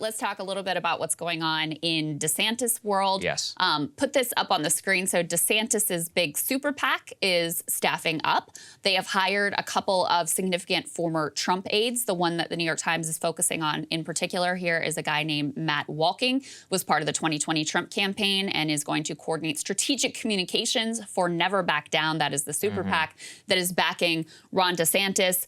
Let's talk a little bit about what's going on in DeSantis world. Yes. Put this up on the screen. So DeSantis's big super PAC is staffing up. They have hired a couple of significant former Trump aides. The one that the New York Times is focusing on in particular here is a guy named Matt Walking, was part of the 2020 Trump campaign and is going to coordinate strategic communications for Never Back Down. That is the super PAC that is backing Ron DeSantis.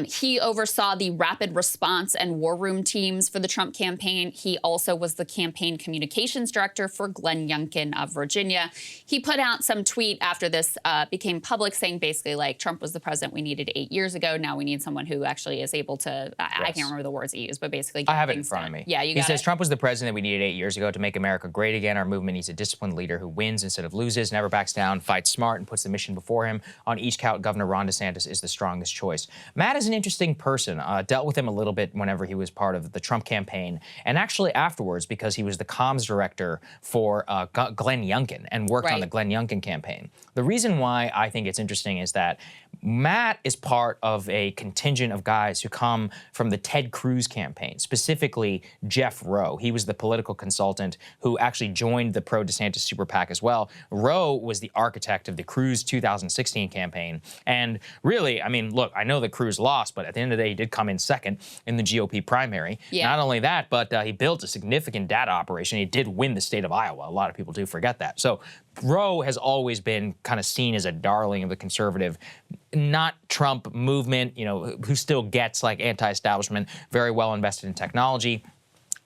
He oversaw the rapid response and war room teams for the Trump campaign. He also was the campaign communications director for Glenn Youngkin of Virginia. He put out some tweet after this became public saying basically like Trump was the president we needed 8 years ago. Now we need someone who actually is able to, I can't remember the words he used, but basically get I have it in things front done. of me. Yeah, He says Trump was the president we needed 8 years ago to make America great again. Our movement needs a disciplined leader who wins instead of loses, never backs down, fights smart, and puts the mission before him. On each count, Governor Ron DeSantis is the strongest choice. Matt is an interesting person. Dealt with him a little bit whenever he was part of the Trump campaign, and actually afterwards because he was the comms director for Glenn Youngkin and worked on the Glenn Youngkin campaign. The reason why I think it's interesting is that Matt is part of a contingent of guys who come from the Ted Cruz campaign, specifically Jeff Rowe. He was the political consultant who actually joined the pro-DeSantis Super PAC as well. Rowe was the architect of the Cruz 2016 campaign. And really, I mean, look, I know that Cruz lost, but at the end of the day, he did come in second in the GOP primary. Yeah. Not only that, but he built a significant data operation. He did win the state of Iowa. A lot of people do forget that. So Rowe has always been kind of seen as a darling of the conservative, not Trump movement, you know, who still gets like anti-establishment, very well invested in technology.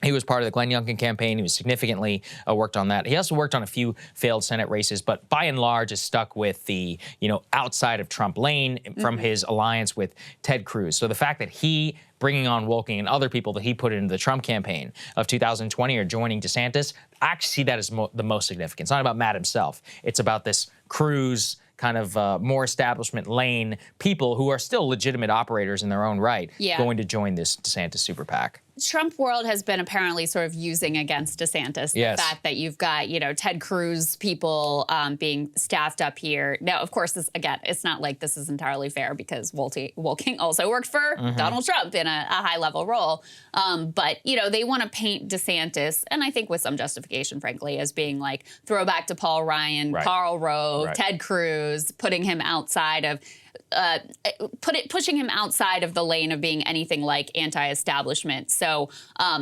He was part of the Glenn Youngkin campaign. He was significantly worked on that. He also worked on a few failed Senate races, but by and large is stuck with the, you know, outside of Trump lane from his alliance with Ted Cruz. So the fact that he bringing on Wolking and other people that he put into the Trump campaign of 2020 are joining DeSantis, I actually see that as the most significant. It's not about Matt himself. It's about this Cruz kind of more establishment lane people who are still legitimate operators in their own right going to join this DeSantis super PAC. Trump world has been apparently sort of using against DeSantis the fact that you've got, you know, Ted Cruz people being staffed up here. Now, of course, this, again, it's not like this is entirely fair because Wolking also worked for Donald Trump in a high-level role. But, you know, they want to paint DeSantis, and I think with some justification, frankly, as being like throwback to Paul Ryan, Karl Rove, Ted Cruz, putting him outside of pushing him outside of the lane of being anything like anti-establishment. So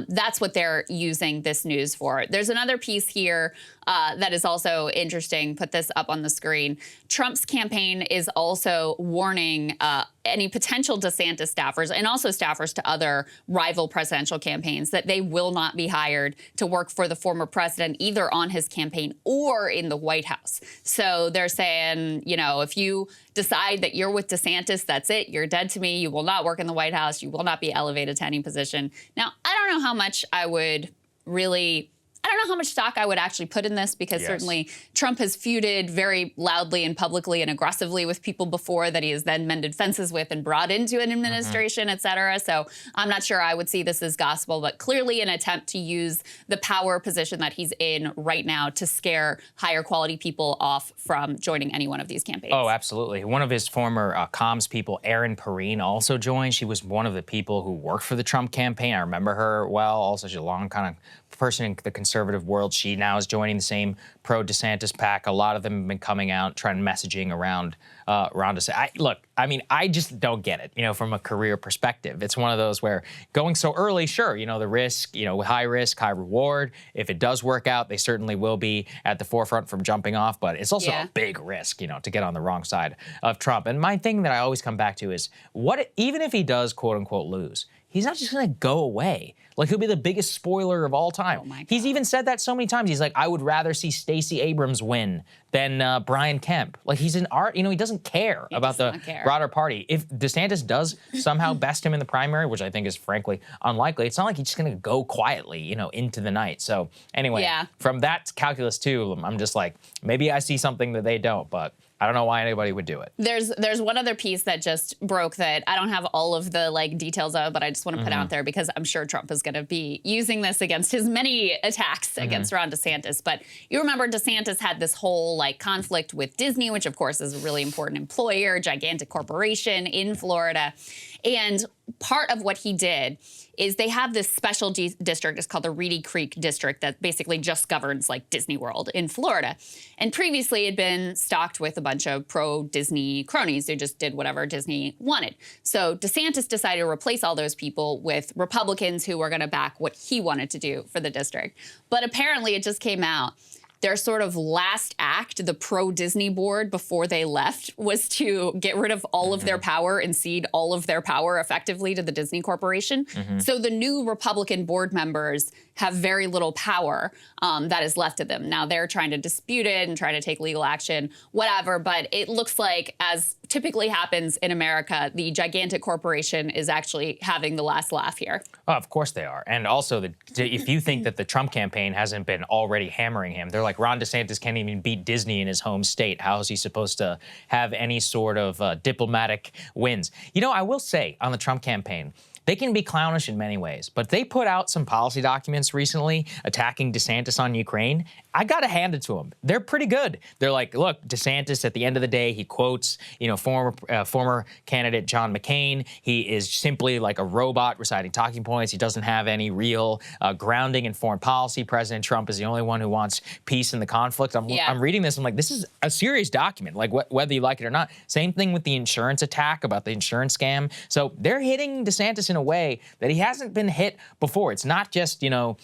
that's what they're using this news for. There's another piece here that is also interesting. Put this up on the screen. Trump's campaign is also warning any potential DeSantis staffers and also staffers to other rival presidential campaigns that they will not be hired to work for the former president either on his campaign or in the White House. So they're saying, you know, if you decide that you're with DeSantis, that's it. You're dead to me. You will not work in the White House. You will not be elevated to any position. Now, I don't know how much I would really... I don't know how much stock I would actually put in this because certainly Trump has feuded very loudly and publicly and aggressively with people before that he has then mended fences with and brought into an administration, et cetera. So I'm not sure I would see this as gospel, but clearly an attempt to use the power position that he's in right now to scare higher quality people off from joining any one of these campaigns. Oh, absolutely. One of his former comms people, Erin Perrine, also joined. She was one of the people who worked for the Trump campaign. I remember her well. Also, she's a long kind of person in the conservative world. She now is joining the same pro-DeSantis PAC. A lot of them have been coming out, trying messaging around DeSantis. Look, I mean, I just don't get it, you know, from a career perspective. It's one of those where going so early, sure, you know, the risk, you know, high risk, high reward. If it does work out, they certainly will be at the forefront from jumping off, but it's also a big risk, you know, to get on the wrong side of Trump. And my thing that I always come back to is even if he does, quote unquote, lose, he's not just going to go away. Like, he'll be the biggest spoiler of all time. Oh, he's even said that so many times. He's like, I would rather see Stacey Abrams win than Brian Kemp. Like, he's an you know, he doesn't care about the broader party. If DeSantis does somehow best him in the primary, which I think is frankly unlikely, it's not like he's just going to go quietly, you know, into the night. So anyway, from that calculus too, I'm just like, maybe I see something that they don't, but I don't know why anybody would do it. There's one other piece that just broke that I don't have all of the like details of, but I just want to put out there because I'm sure Trump is going to be using this against his many attacks against Ron DeSantis. But you remember DeSantis had this whole like conflict with Disney, which of course is a really important employer, gigantic corporation in Florida. And part of what he did is they have this special district. It's called the Reedy Creek District that basically just governs like Disney World in Florida. And previously it had been stocked with a bunch of pro-Disney cronies who just did whatever Disney wanted. So DeSantis decided to replace all those people with Republicans who were going to back what he wanted to do for the district. But apparently it just came out. Their sort of last act, the pro-Disney board before they left, was to get rid of all of their power and cede all of their power effectively to the Disney Corporation. So the new Republican board members have very little power that is left of them. Now they're trying to dispute it and try to take legal action, whatever. But it looks like, as typically happens in America, the gigantic corporation is actually having the last laugh here. Oh, of course they are. And also, if you think that the Trump campaign hasn't been already hammering him, they're like, Ron DeSantis can't even beat Disney in his home state. How is he supposed to have any sort of diplomatic wins? You know, I will say on the Trump campaign, they can be clownish in many ways, but they put out some policy documents recently attacking DeSantis on Ukraine. I got to hand it to them. They're pretty good. They're like, look, DeSantis, at the end of the day, he quotes, you know, former candidate John McCain. He is simply like a robot reciting talking points. He doesn't have any real grounding in foreign policy. President Trump is the only one who wants peace in the conflict. I'm reading this. I'm like, this is a serious document, like whether you like it or not. Same thing with the insurance attack, about the insurance scam. So they're hitting DeSantis in a way that he hasn't been hit before. It's not just, you know,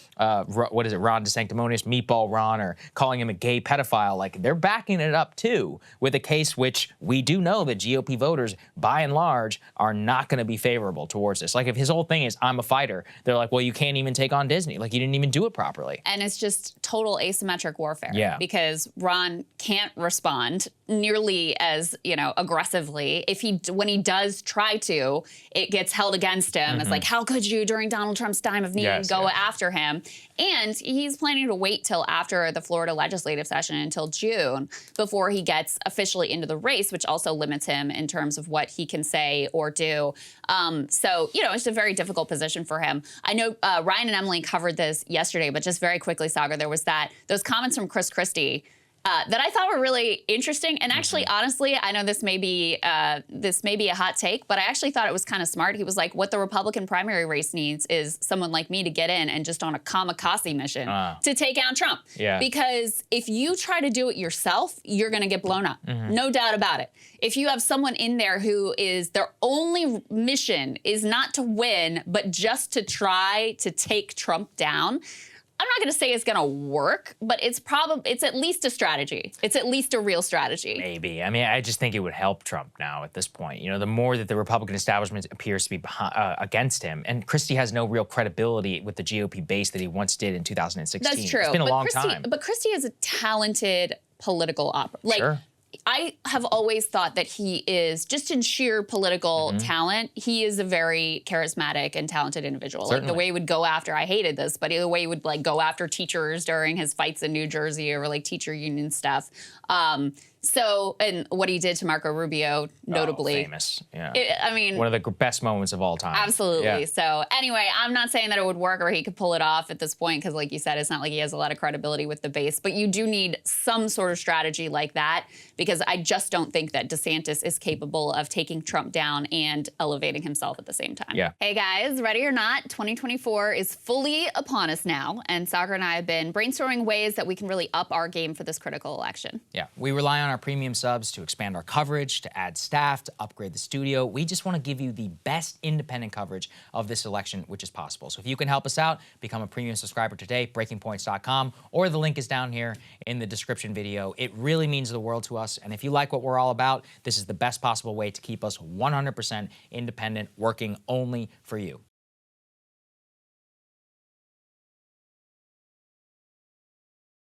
what is it, Ron DeSanctimonious, Meatball Ron, or calling him a gay pedophile. Like, they're backing it up, too, with a case which we do know that GOP voters, by and large, are not going to be favorable towards this. Like, if his whole thing is, I'm a fighter, they're like, well, you can't even take on Disney. Like, you didn't even do it properly. And it's just total asymmetric warfare. Yeah. Because Ron can't respond nearly as, you know, aggressively. When he does try to, it gets held against him. It's like, how could you, during Donald Trump's time of need, go after him? And he's planning to wait till after the Florida legislative session, until June, before he gets officially into the race, which also limits him in terms of what he can say or do. So, you know, it's a very difficult position for him. I know Ryan and Emily covered this yesterday, but just very quickly, Saagar, there was those comments from Chris Christie that I thought were really interesting. And actually, honestly, I know this may be a hot take, but I actually thought it was kind of smart. He was like, what the Republican primary race needs is someone like me to get in and just on a kamikaze mission to take out Trump. Yeah. Because if you try to do it yourself, you're going to get blown up. No doubt about it. If you have someone in there who is, their only mission is not to win, but just to try to take Trump down, I'm not going to say it's going to work, but it's at least a strategy. It's at least a real strategy. Maybe. I mean, I just think it would help Trump now at this point. You know, the more that the Republican establishment appears to be against him, and Christie has no real credibility with the GOP base that he once did in 2016. That's true. It's been a long time. But Christie is a talented political operator. Like, sure. I have always thought that he is, just in sheer political talent, he is a very charismatic and talented individual. Certainly. Like, the way he would go after, I hated this, but the way he would, like, go after teachers during his fights in New Jersey or, like, teacher union stuff. So, and what he did to Marco Rubio, notably. Oh, famous, yeah. I mean, one of the best moments of all time. Absolutely. Yeah. So, anyway, I'm not saying that it would work or he could pull it off at this point, because, like you said, it's not like he has a lot of credibility with the base. But you do need some sort of strategy like that, because I just don't think that DeSantis is capable of taking Trump down and elevating himself at the same time. Yeah. Hey, guys, ready or not, 2024 is fully upon us now. And Saagar and I have been brainstorming ways that we can really up our game for this critical election. Yeah, we rely on our premium subs to expand our coverage, to add staff, to upgrade the studio. We just want to give you the best independent coverage of this election, which is possible. So if you can help us out, become a premium subscriber today, breakingpoints.com, or the link is down here in the description video. It really means the world to us. And if you like what we're all about, this is the best possible way to keep us 100% independent, working only for you.